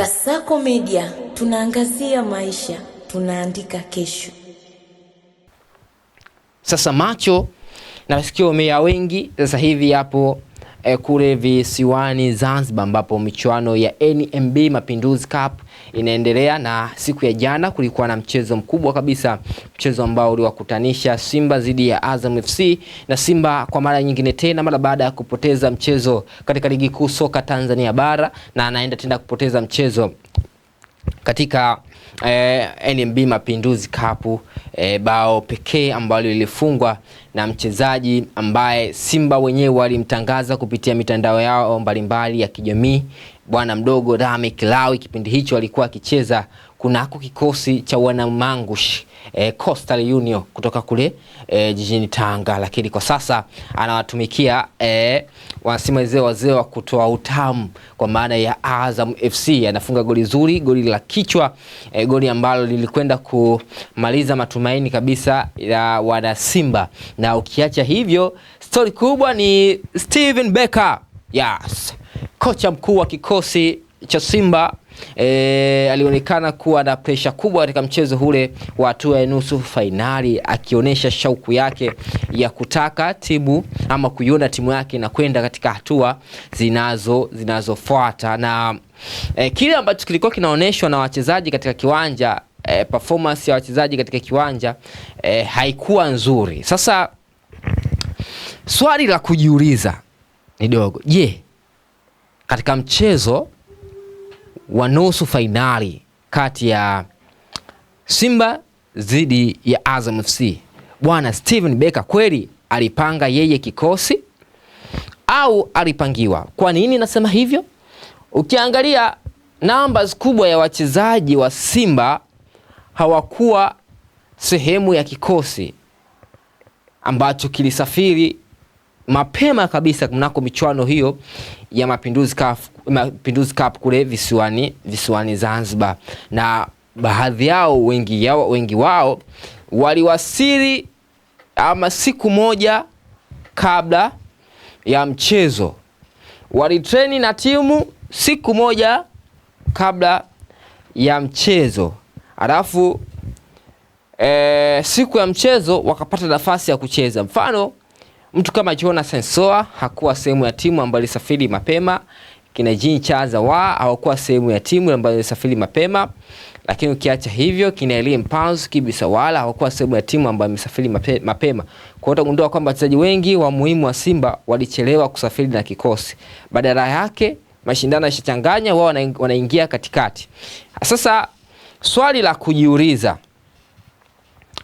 Kasako Media, tunaangazia maisha, tunaandika kesho. Sasa macho na masikio ya wengi sasa hivi hapo kule visiwani Zanzibar, ambapo michuano ya NMB Mapinduzi Cup inaendelea, na siku ya jana kulikuwa na mchezo mkubwa kabisa, mchezo ambao uliwakutanisha Simba dhidi ya Azam FC, na Simba kwa mara nyingine tena, mara baada ya kupoteza mchezo katika ligi kuu soka Tanzania bara, na anaenda tena kupoteza mchezo katika NMB Mapinduzi Cup, bao pekee ambalo lilifungwa na mchezaji ambaye Simba wenyewe walimtangaza kupitia mitandao yao mbalimbali ya kijamii, bwana mdogo Rami Kilawi. Kipindi hicho alikuwa akicheza kunako kikosi cha Wanamangush Coastal Union kutoka kule jijini Tanga, lakini kwa sasa anawatumikia wanasema wazee wa kutoa utamu kwa maana ya Azam FC. Anafunga goli zuri, goli la kichwa, goli ambalo lilikwenda kumaliza matumaini kabisa ya wana Simba. Na ukiacha hivyo, story kubwa ni Steven Becker, yes, kocha mkuu wa kikosi cha Simba. Alionekana kuwa na pressure kubwa katika mchezo ule wa hatua ya nusu finali, akionyesha shauku yake ya kutaka timu ama kuiona timu yake na kwenda katika hatua zinazofuata. Na kile ambacho kilikuwa kinaonyeshwa na wachezaji katika kiwanja, performance ya wachezaji katika kiwanja haikuwa nzuri. Sasa swali la kujiuliza ni dogo, je, katika mchezo wa nusu finali kati ya Simba dhidi ya Azam FC, bwana Steven Becker kweli alipanga yeye kikosi au alipangiwa? Kwa nini nasema hivyo? Ukiangalia numbers kubwa ya wachezaji wa Simba hawakuwa sehemu ya kikosi ambacho kilisafiri mapema kabisa kunako michuano hiyo ya Mapinduzi Cup kule visiwani Zanzibar, na baadhi yao wengi wao waliwasili ama siku moja kabla ya mchezo, walitreni na timu siku moja kabla ya mchezo, alafu siku ya mchezo wakapata nafasi ya kucheza. Mfano, mtu kama Jonas Sensoa hakuwa sehemu ya timu ambayo ilisafiri mapema, kina Jean Chazawa hawakuwa sehemu ya timu ambayo ilisafiri mapema, lakini ukiacha hivyo kina Elie Mpanzu, Kibisawala hawakuwa sehemu ya timu ambayo imesafiri mapema. Kwa hiyo utagundua kwamba wachezaji wengi wa muhimu wa Simba walichelewa kusafiri na kikosi. Badala yake mashindano yashachanganya, wao wanaingia katikati. Sasa swali la kujiuliza,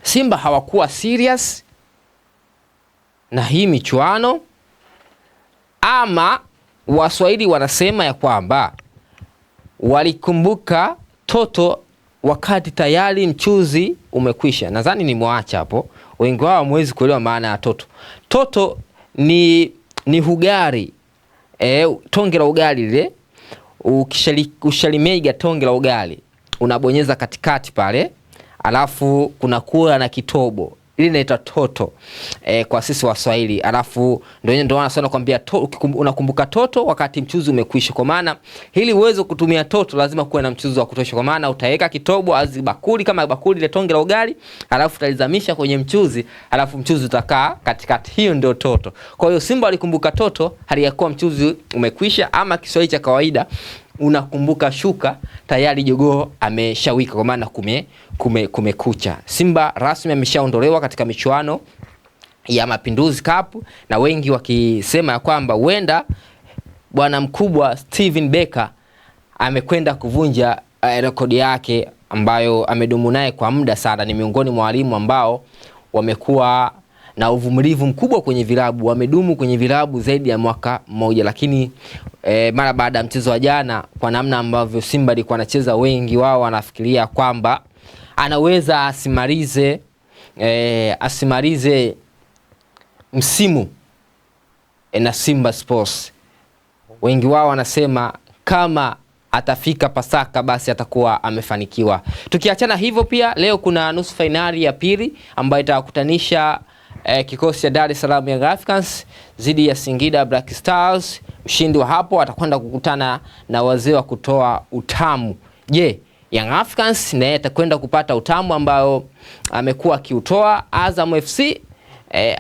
Simba hawakuwa serious na hii michuano, ama Waswahili wanasema ya kwamba walikumbuka toto wakati tayari mchuzi umekwisha? Nadhani nimewaacha hapo, wengi wao hamwezi kuelewa maana ya toto. Toto ni hugari, tonge la ugali lile, ukishalimega tonge la ugali unabonyeza katikati pale, alafu kuna kuwa na kitobo, ili inaitwa toto kwa sisi Waswahili. Alafu ndio wanasema kwambia unakumbuka toto wakati mchuzi umekwisha. Kwa maana ili uweze kutumia toto lazima kuwe na mchuzi wa kutosha, kwa maana utaweka kitobo azi bakuli kama bakuli ile tonge la ugali, alafu utalizamisha kwenye mchuzi, alafu mchuzi utakaa katikati. Hiyo ndio toto. Kwa hiyo Simba walikumbuka toto hali ya kuwa mchuzi umekwisha, ama Kiswahili cha kawaida unakumbuka shuka tayari jogoo ameshawika, kwa maana kumekucha. Simba rasmi ameshaondolewa katika michuano ya Mapinduzi Cup, na wengi wakisema ya kwamba huenda bwana mkubwa Steven Becker amekwenda kuvunja rekodi yake ambayo amedumu naye kwa muda sana. Ni miongoni mwa walimu ambao wamekuwa na uvumilivu mkubwa kwenye vilabu, wamedumu kwenye vilabu zaidi ya mwaka mmoja. Lakini mara baada ya mchezo wa jana, kwa namna ambavyo Simba ilikuwa anacheza, wengi wao wanafikiria kwamba anaweza asimalize msimu na Simba Sports. Wengi wao wanasema kama atafika Pasaka basi atakuwa amefanikiwa. Tukiachana hivyo, pia leo kuna nusu finali ya pili ambayo itakutanisha kikosi cha Dar es Salaam Young Africans dhidi ya Singida Black Stars, Mshindi wa hapo atakwenda kukutana na wazee wa kutoa utamu. Je, Young Africans naye atakwenda kupata utamu ambao amekuwa akiutoa Azam FC,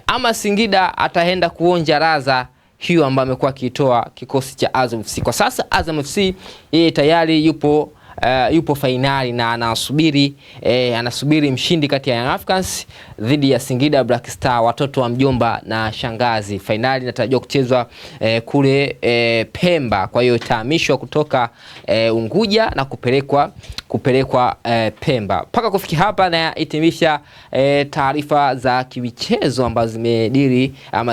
ama Singida ataenda kuonja raza hiyo ambayo amekuwa akitoa kikosi cha Azam FC? Kwa sasa Azam FC yeye tayari yupo fainali na anasubiri mshindi kati ya Young Africans dhidi ya Singida Black Star, watoto wa mjomba na shangazi. Fainali inatarajiwa kuchezwa kule Pemba, kwa hiyo itahamishwa kutoka Unguja na kupelekwa Pemba. Paka kufikia hapa na hitimisha taarifa za kimichezo ambazo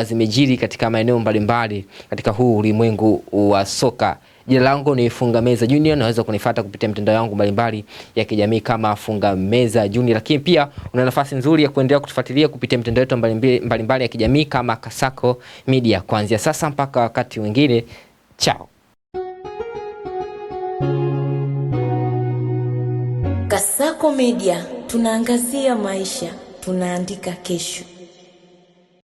zimejiri katika maeneo mbalimbali katika huu ulimwengu wa soka. Jina langu ni Fungameza Junior, naweza kunifuata kupitia mitandao yangu mbalimbali ya kijamii kama Fungameza Junior, lakini pia una nafasi nzuri ya kuendelea kutufuatilia kupitia mitandao yetu mbalimbali ya kijamii kama Kasako Media. Kuanzia sasa mpaka wakati mwingine, chao. Kasako Media, tunaangazia maisha, tunaandika kesho.